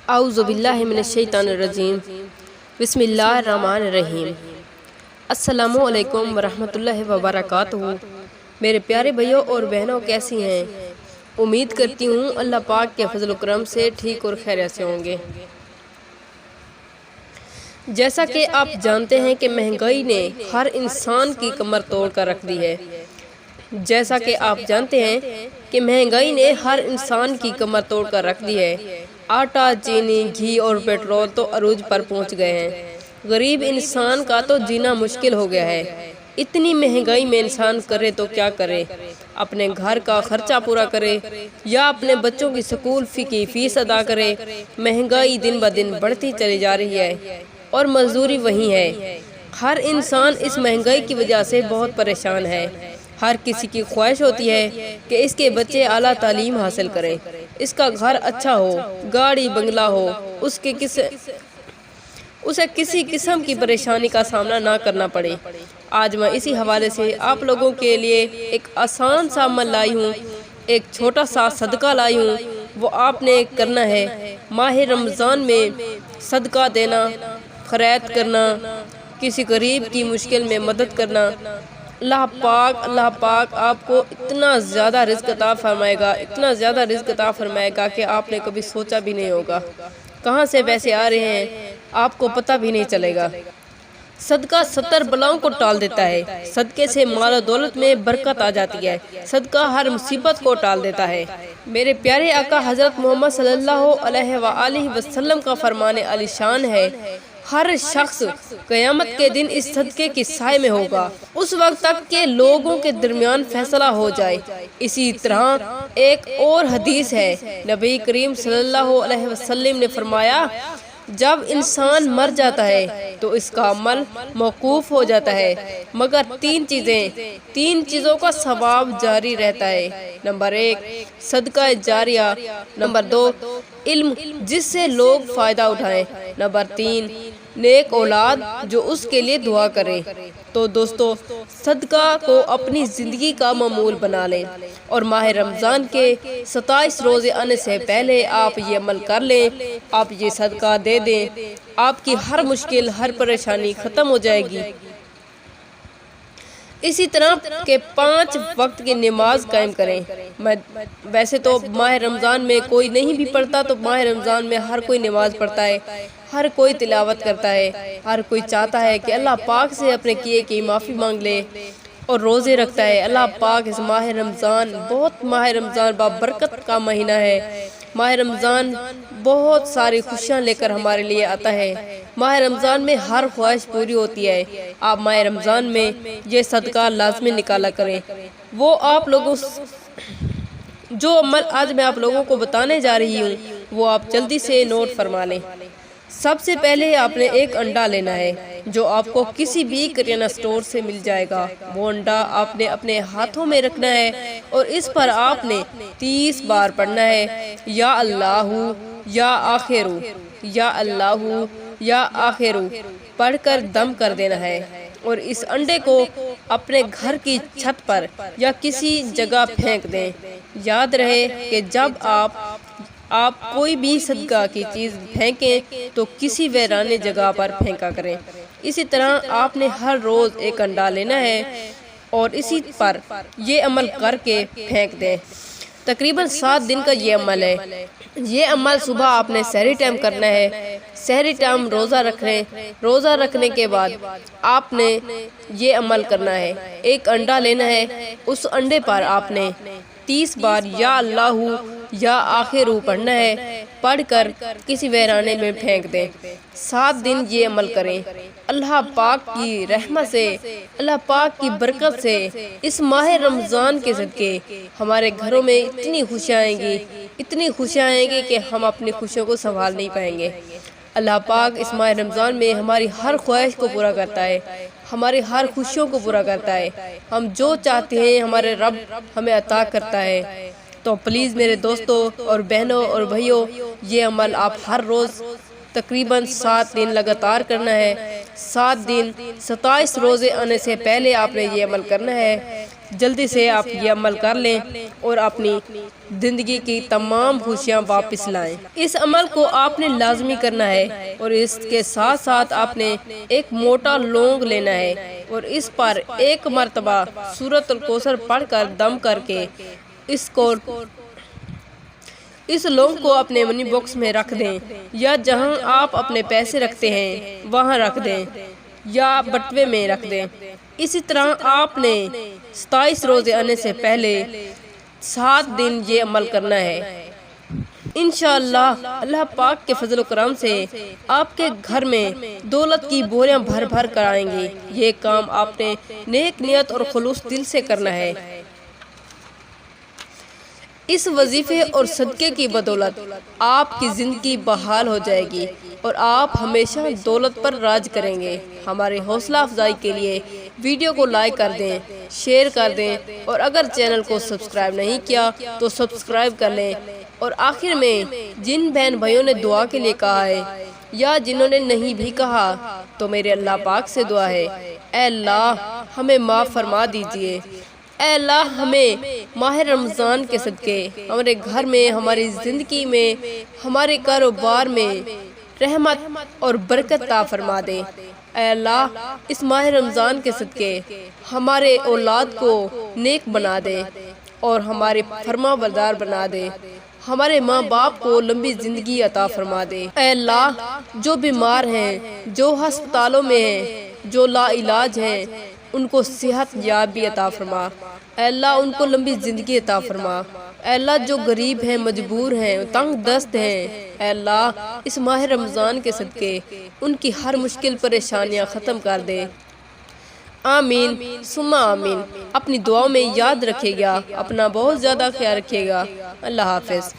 اعوذ باللہ من الشیطان الرجیم بسم اللہ الرحمن الرحیم۔ السلام علیکم ورحمۃ اللہ وبرکاتہ۔ میرے پیارے بھائیوں اور بہنوں، کیسی ہیں؟ امید کرتی ہوں اللہ پاک کے فضل و کرم سے ٹھیک اور خیریت سے ہوں گے۔ جیسا کہ آپ جانتے ہیں کہ مہنگائی نے ہر انسان کی کمر توڑ کر رکھ دی ہے۔ جیسا کہ آپ جانتے ہیں کہ مہنگائی نے ہر انسان کی کمر توڑ کر رکھ دی ہے۔ آٹا، چینی، گھی اور پیٹرول تو عروج پر پہنچ گئے ہیں۔ غریب انسان کا تو جینا مشکل ہو گیا ہے۔ اتنی مہنگائی میں انسان کرے تو کیا کرے؟ اپنے گھر کا خرچہ پورا کرے یا اپنے بچوں کی سکول کی فیس ادا کرے؟ مہنگائی دن بہ دن بڑھتی چلی جا رہی ہے اور مزدوری وہی ہے۔ ہر انسان اس مہنگائی کی وجہ سے بہت پریشان ہے۔ ہر کسی کی خواہش ہوتی ہے کہ اس کے بچے اعلیٰ تعلیم حاصل کریں، اس کا گھر اچھا ہو، گاڑی بنگلہ ہو، اسے کسی قسم کی پریشانی کا سامنا نہ کرنا پڑے۔ آج میں اسی حوالے سے آپ لوگوں کے لیے ایک آسان سا عمل لائی ہوں، ایک چھوٹا سا صدقہ لائی ہوں۔ وہ آپ نے کرنا ہے ماہ رمضان میں صدقہ دینا، خیرات کرنا، کسی غریب کی مشکل میں مدد کرنا۔ اللہ پاک آپ کو اتنا زیادہ رزق عطا فرمائے گا، اتنا زیادہ رزق عطا فرمائے گا کہ آپ نے کبھی سوچا بھی نہیں ہوگا۔ کہاں سے پیسے آ رہے ہیں آپ کو پتہ بھی نہیں چلے گا۔ صدقہ 70 بلاؤں کو ٹال دیتا ہے۔ صدقے سے مال و دولت میں برکت آ جاتی ہے۔ صدقہ ہر مصیبت کو ٹال دیتا ہے۔ میرے پیارے آقا حضرت محمد صلی اللہ علیہ وآلہ وسلم کا فرمان عالی شان ہے، ہر شخص قیامت کے دن اس صدقے کی سائے میں ہوگا، اس وقت تک کہ لوگوں کے درمیان فیصلہ ہو جائے۔ اسی طرح ایک اور حدیث ہے، نبی کریم صلی اللہ علیہ وسلم نے فرمایا، جب انسان مر جاتا ہے تو اس کا عمل موقوف ہو جاتا ہے مگر تین چیزوں کا ثواب جاری رہتا ہے۔ نمبر 1 صدقہ جاریہ، نمبر 2 علم جس سے لوگ فائدہ اٹھائیں، نمبر 3 نیک اولاد جو اس کے لیے دعا کرے۔ تو دوستو، صدقہ کو اپنی زندگی کا معمول بنا لیں اور ماہ رمضان کے 27 روزے آنے سے پہلے آپ یہ عمل کر لیں، آپ یہ صدقہ دے دیں، آپ کی ہر مشکل، ہر پریشانی ختم ہو جائے گی۔ اسی طرح کے 5 وقت کی نماز قائم کریں۔ ویسے تو ماہ رمضان میں کوئی نہیں بھی پڑھتا، تو ماہ رمضان میں ہر کوئی نماز پڑھتا ہے، ہر کوئی تلاوت کرتا ہے، ہر کوئی چاہتا ہے کہ اللہ پاک سے اپنے کیے کی معافی مانگ لے اور روزے رکھتا ہے۔ اللہ پاک اس ماہ رمضان بابرکت کا مہینہ ہے۔ ماہ رمضان بہت ساری خوشیاں لے کر ہمارے لیے آتا ہے۔ ماہ رمضان میں ہر خواہش پوری ہوتی ہے۔ آپ ماہ رمضان میں یہ صدقہ لازمی نکالا کریں۔ وہ آپ لوگوں جو عمل آج میں آپ لوگوں کو بتانے جا رہی ہوں وہ آپ جلدی سے نوٹ فرما لیں۔ سب سے پہلے آپ نے ایک انڈا لینا ہے جو آپ کو کسی بھی کریانہ سٹور سے مل جائے گا۔ وہ انڈا آپ نے اپنے ہاتھوں میں رکھنا ہے اور اس پر آپ نے 30 بار پڑھنا ہے، یا اللہ یا آخر، یا اللہ یا آخر پڑھ کر دم کر دینا ہے اور اس انڈے کو اپنے گھر کی چھت پر یا کسی جگہ پھینک دیں۔ یاد رہے کہ جب آپ کوئی بھی صدقہ کی چیز پھینکیں تو کسی ویرانے جگہ پر پھینکا کریں۔ اسی طرح آپ نے ہر روز ایک انڈا لینا ہے اور اسی پر یہ عمل کر کے پھینک دیں۔ تقریباً 7 دن کا یہ عمل ہے۔ یہ عمل صبح آپ نے سحری ٹائم کرنا ہے۔ سحری ٹائم روزہ رکھیں۔ روزہ رکھنے کے بعد آپ نے یہ عمل کرنا ہے، ایک انڈا لینا ہے، اس انڈے پر آپ نے 30 بار یا اللہ یا آخر پڑھنا ہے، پڑھ کر کسی ویرانے میں پھینک دیں۔ 7 دن یہ عمل کریں۔ اللہ پاک کی رحمت سے، اللہ پاک کی برکت سے اس ماہ رمضان کے صدقے ہمارے گھروں میں اتنی خوشیاں آئیں گی کہ ہم اپنی خوشیوں کو سنبھال نہیں پائیں گے۔ اللہ پاک اس ماہ رمضان میں ہماری ہر خواہش کو پورا کرتا ہے، ہماری ہر خوشیوں کو پورا کرتا ہے۔ ہم جو چاہتے ہیں ہمارے رب ہمیں عطا کرتا ہے۔ تو پلیز میرے دوستوں اور بہنوں اور بھائیوں، یہ عمل آپ ہر روز تقریباً 7 دن لگاتار کرنا ہے۔ 7 دن 27 روزے آنے سے پہلے آپ نے یہ عمل کرنا ہے۔ جلدی سے آپ یہ عمل کر لیں اور اپنی زندگی کی تمام خوشیاں واپس لائیں۔ اس عمل کو آپ نے لازمی کرنا ہے اور اس کے ساتھ ساتھ آپ نے ایک موٹا لونگ لینا ہے اور اس پر 1 مرتبہ سورۃ الکوثر پڑھ کر دم کر کے اس لونگ کو اپنے منی باکس میں رکھ دیں یا جہاں آپ اپنے پیسے رکھتے ہیں وہاں رکھ دیں یا بٹوے میں رکھ دیں۔ اسی طرح آپ نے 27 روزے آنے سے پہلے 7 دن یہ عمل کرنا ہے۔ انشاءاللہ اللہ پاک کے فضل و کرم سے آپ کے گھر میں دولت کی بوریاں بھر بھر کر آئیں گی۔ یہ کام آپ نے نیک نیت اور خلوص دل سے کرنا ہے۔ اس وظیفے اور صدقے کی بدولت آپ کی زندگی بحال ہو جائے گی اور آپ ہمیشہ دولت پر راج کریں گے۔ ہماری حوصلہ افزائی کے لیے ویڈیو کو لائک کر دیں، شیئر کر دیں اور اگر چینل کو سبسکرائب نہیں کیا تو سبسکرائب کر لیں۔ اور آخر میں جن بہن بھائیوں نے دعا کے لیے کہا ہے یا جنہوں نے نہیں بھی کہا تو میرے اللہ پاک سے دعا ہے، اے اللہ ہمیں معاف فرما دیجئے۔ اے اللہ ہمیں ماہ رمضان کے صدقے ہمارے گھر میں، ہماری زندگی میں، ہمارے کاروبار میں رحمت اور برکت عطا فرما دے۔ اے اللہ اس ماہ رمضان کے صدقے ہمارے اولاد کو نیک بنا دے اور ہمارے فرما بردار بنا دے، ہمارے ماں باپ کو لمبی زندگی عطا فرما دے۔ اے اللہ جو بیمار ہیں، جو ہسپتالوں میں ہیں، جو لا علاج ہیں، ان کو صحت یابی عطا فرما۔ اے اللہ ان کو لمبی زندگی عطا فرما۔ اے اللہ جو غریب ہیں، مجبور ہیں، تنگ دست ہیں، اے اللہ اس ماہ رمضان کے صدقے ان کی ہر مشکل پریشانیاں ختم کر دے۔ آمین ثم آمین۔ اپنی دعاؤں میں یاد رکھے گا، اپنا بہت زیادہ خیال رکھے گا۔ اللہ حافظ۔